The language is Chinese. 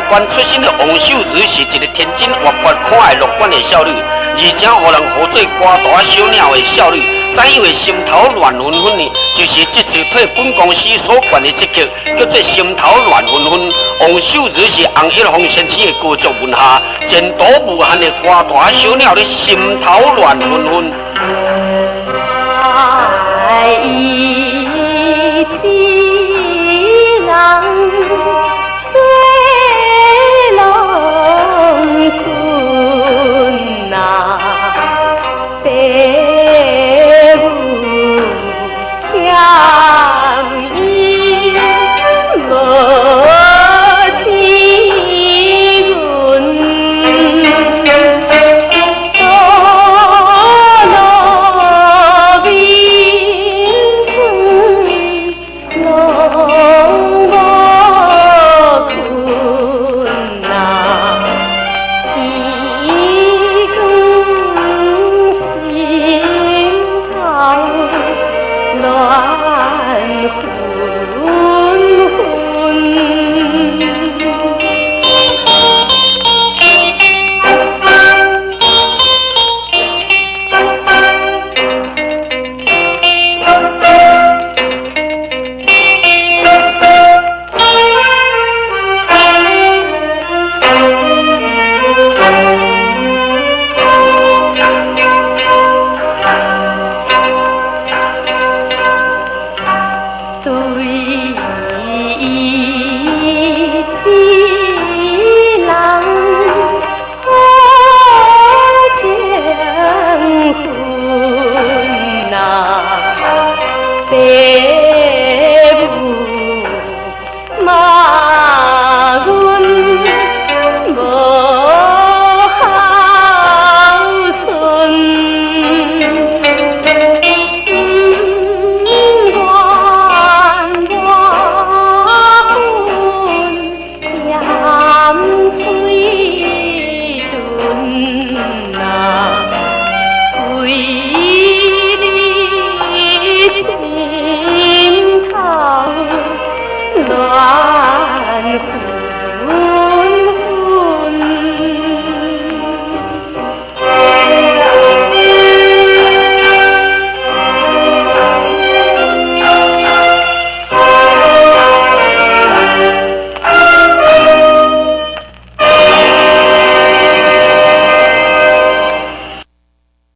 关出身的王秀如是一个天真活泼、可爱乐观的少女，而且互人好做瓜大小鸟的少女。怎以为心头乱纷纷呢？就是这支配本公司所管的这个叫做心头乱纷纷。王秀如是洪一峰先生的歌作文下，前途无限的瓜大小鸟的心头乱纷纷。爱一起浪。乱